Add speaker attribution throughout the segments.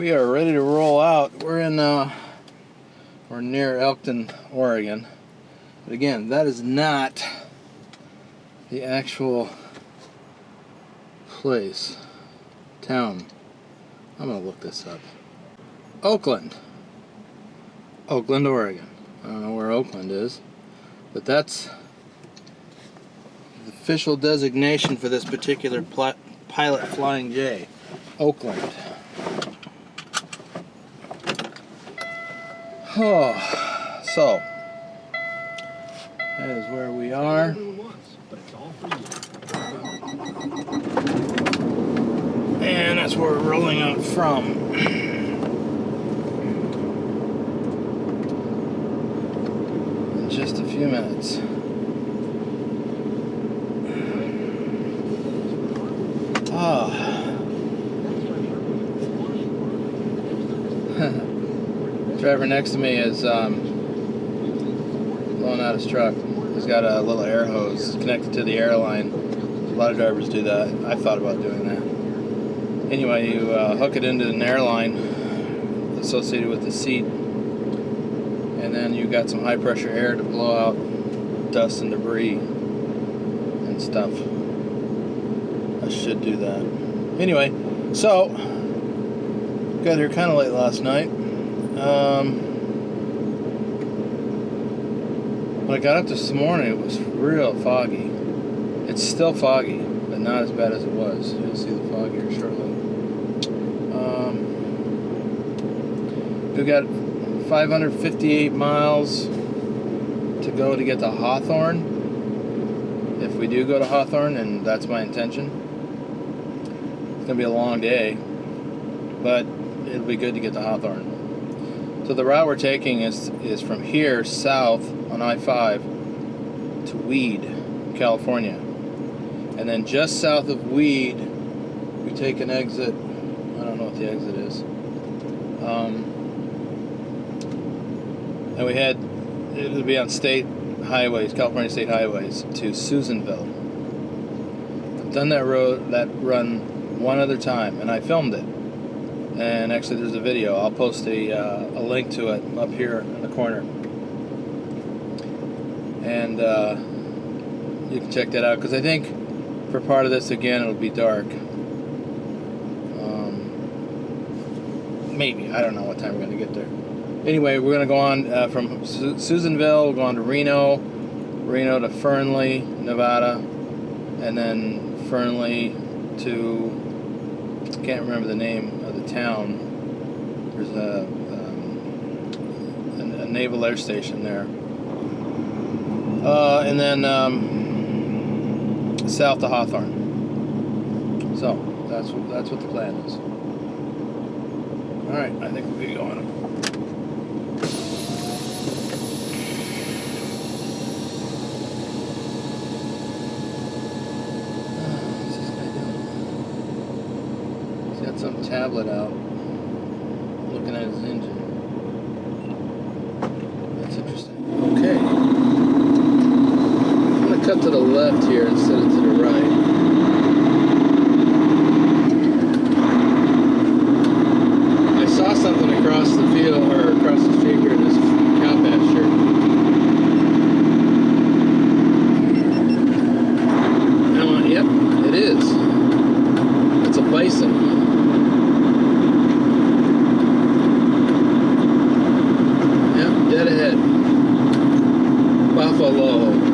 Speaker 1: We are ready to roll out. We're near Oakland, Oregon. But again, that is not the actual place, town. I'm gonna look this up. Oakland, Oregon. I don't know where Oakland is, but that's the official designation for this particular pilot Flying J. Oakland. Oh, so that is where we are. And that's where we're rolling out from. In just a few minutes. Oh. Driver next to me is blowing out his truck. He's got a little air hose connected to the airline. A lot of drivers do that. I thought about doing that. Anyway, you hook it into an airline associated with the seat, and then you got some high pressure air to blow out dust and debris and stuff. I should do that. Anyway, so got here kind of late last night. When I got up this morning, it was real foggy. It's still foggy, but not as bad as it was. You'll see the fog here shortly. We've got 558 miles to go to get to Hawthorne. If we do go to Hawthorne, and that's my intention. It's going to be a long day, but it'll be good to get to Hawthorne. So the route we're taking is from here south on I-5 to Weed, California. And then just south of Weed, we take an exit. I don't know what the exit is. And we head, it'll be on state highways, California state highways, to Susanville. I've done that run one other time, and I filmed it. And actually there's a video. I'll post a link to it up here in the corner. And you can check that out, because I think for part of this, again, it'll be dark. Maybe. I don't know what time we're going to get there. Anyway, we're going to go on from Susanville, we'll go on to Reno to Fernley, Nevada, and then Fernley to, I can't remember the name of the town. There's a naval air station there. And then south to Hawthorne. So that's what the plan is. All right, I think we'll be going. What's this guy doing? He's got some tablet out, looking at his engine. That's interesting. Okay. Cut to the left here instead of to the right. I saw something across the field, or across the street here in this cow pasture. Yep, it is. It's a bison. Yep, dead ahead. Buffalo.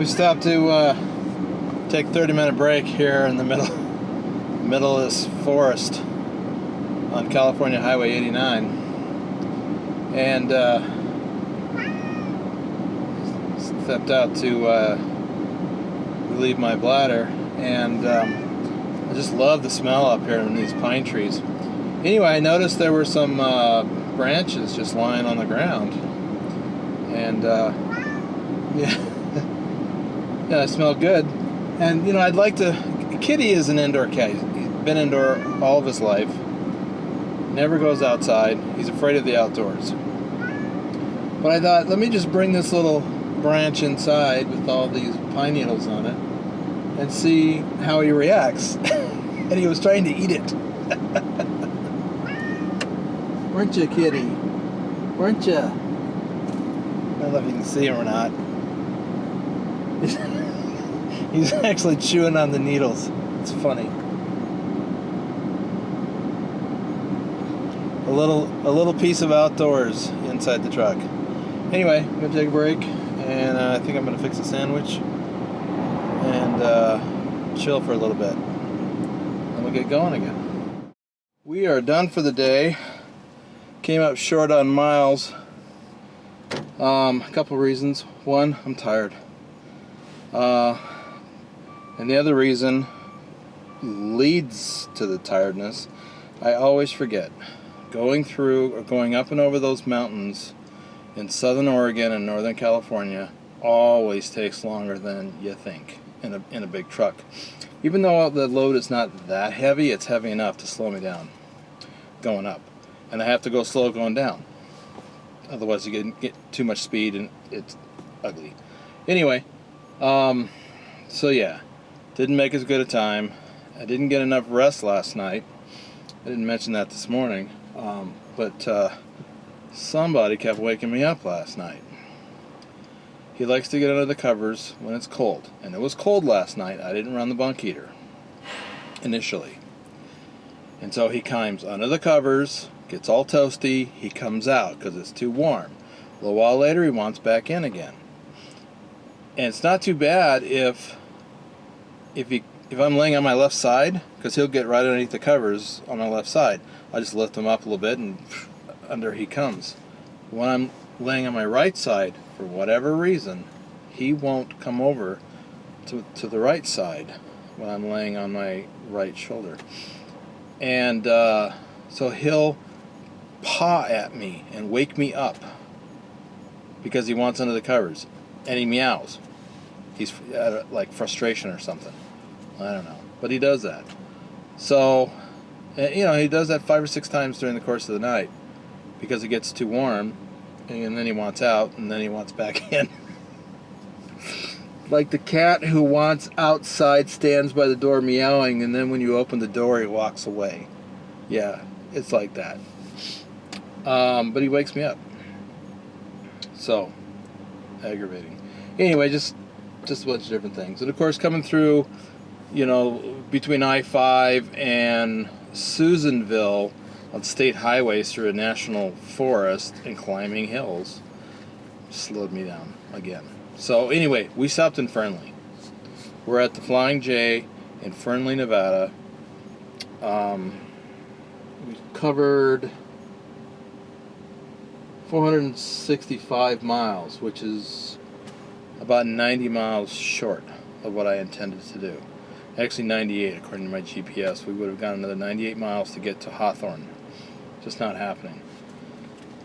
Speaker 1: We stopped to take a 30-minute break here in the middle of this forest on California Highway 89, and stepped out to relieve my bladder, and I just love the smell up here in these pine trees. Anyway, I noticed there were some branches just lying on the ground, and yeah. Yeah, it smelled good. And you know, I'd like to. Kitty is an indoor cat. He's been indoor all of his life. Never goes outside. He's afraid of the outdoors. But I thought, let me just bring this little branch inside with all these pine needles on it and see how he reacts. And he was trying to eat it. Weren't you, Kitty? Weren't you? I don't know if you can see him or not. He's actually chewing on the needles. It's funny. A little piece of outdoors inside the truck. Anyway, I'm gonna take a break, and I think I'm gonna fix a sandwich and chill for a little bit. Then we'll get going again. We are done for the day. Came up short on miles. A couple reasons. One, I'm tired. And the other reason leads to the tiredness. I always forget. Going through or going up and over those mountains in southern Oregon and northern California always takes longer than you think in a big truck. Even though the load is not that heavy, it's heavy enough to slow me down going up. And I have to go slow going down. Otherwise you get too much speed and it's ugly. Anyway, so yeah, didn't make as good a time. I didn't get enough rest last night. I didn't mention that this morning, but somebody kept waking me up last night. He likes to get under the covers when it's cold, and it was cold last night. I didn't run the bunk heater initially, and so he climbs under the covers, gets all toasty. He comes out because it's too warm. A little while later, he wants back in again. And it's not too bad if I'm laying on my left side, because he'll get right underneath the covers on my left side. I just lift him up a little bit and under he comes. When I'm laying on my right side, for whatever reason, he won't come over to the right side when I'm laying on my right shoulder. And so he'll paw at me and wake me up because he wants under the covers. And he meows. He's like frustration or something. I don't know. But he does that. So, you know, he does that 5 or 6 times during the course of the night because it gets too warm, and then he wants out, and then he wants back in. Like the cat who wants outside stands by the door meowing, and then when you open the door, he walks away. Yeah, it's like that. But he wakes me up. So, aggravating. Anyway, just a bunch of different things. And of course, coming through, you know, between I-5 and Susanville on state highways through a national forest and climbing hills slowed me down again. So anyway, we stopped in Fernley. We're at the Flying J in Fernley, Nevada. We covered 465 miles, which is about 90 miles short of what I intended to do. Actually 98 according to my GPS. We would have gone another 98 miles to get to Hawthorne. Just not happening.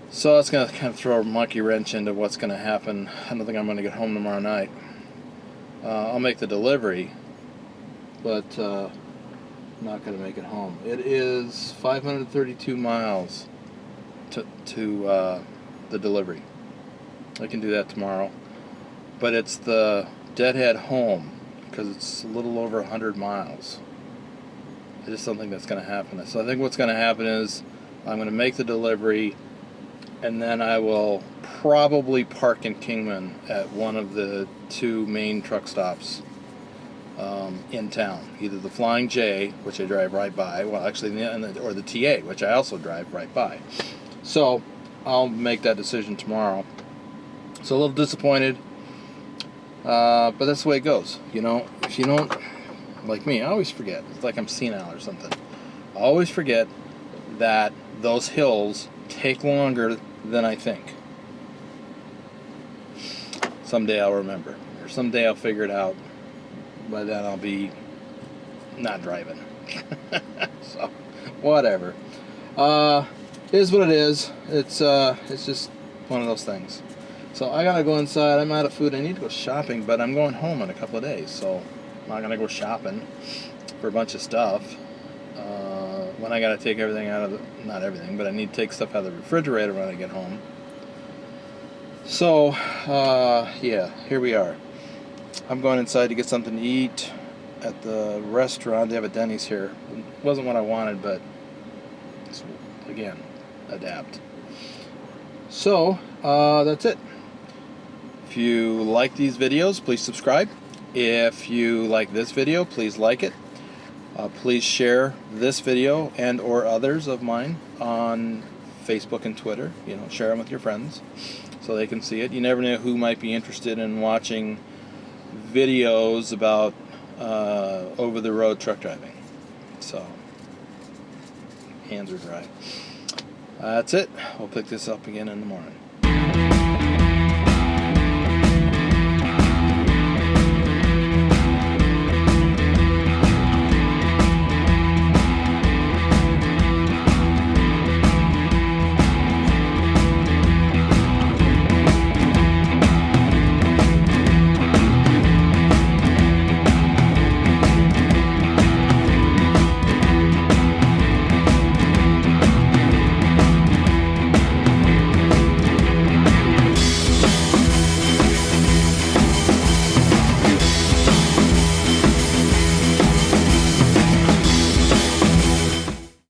Speaker 1: So that's going to kind of throw a monkey wrench into what's going to happen. I don't think I'm going to get home tomorrow night. I'll make the delivery, but I'm not going to make it home. It is 532 miles to the delivery. I can do that tomorrow. But it's the deadhead home because it's a little over 100 miles. I just don't think that's going to happen. So I think what's going to happen is I'm going to make the delivery, and then I will probably park in Kingman at one of the 2 main truck stops in town. Either the Flying J, which I drive right by, well actually, or the TA, which I also drive right by. So I'll make that decision tomorrow. So a little disappointed. But that's the way it goes. You know, if you don't, like me, I always forget. It's like I'm senile or something. I always forget that those hills take longer than I think. Someday I'll remember, or someday I'll figure it out. By then I'll be not driving. So, whatever. It is what it is. It's just one of those things. So I gotta go inside. I'm out of food. I need to go shopping, but I'm going home in a couple of days, so I'm not gonna go shopping for a bunch of stuff. When I gotta take everything out of the, not everything, but I need to take stuff out of the refrigerator when I get home. So, yeah, here we are. I'm going inside to get something to eat at the restaurant. They have a Denny's here. It wasn't what I wanted, but again, adapt. So, that's it. If you like these videos, please subscribe. If you like this video, please like it. Please share this video and or others of mine on Facebook and Twitter. You know, share them with your friends so they can see it. You never know who might be interested in watching videos about over-the-road truck driving. So, hands are dry. That's it. We'll pick this up again in the morning.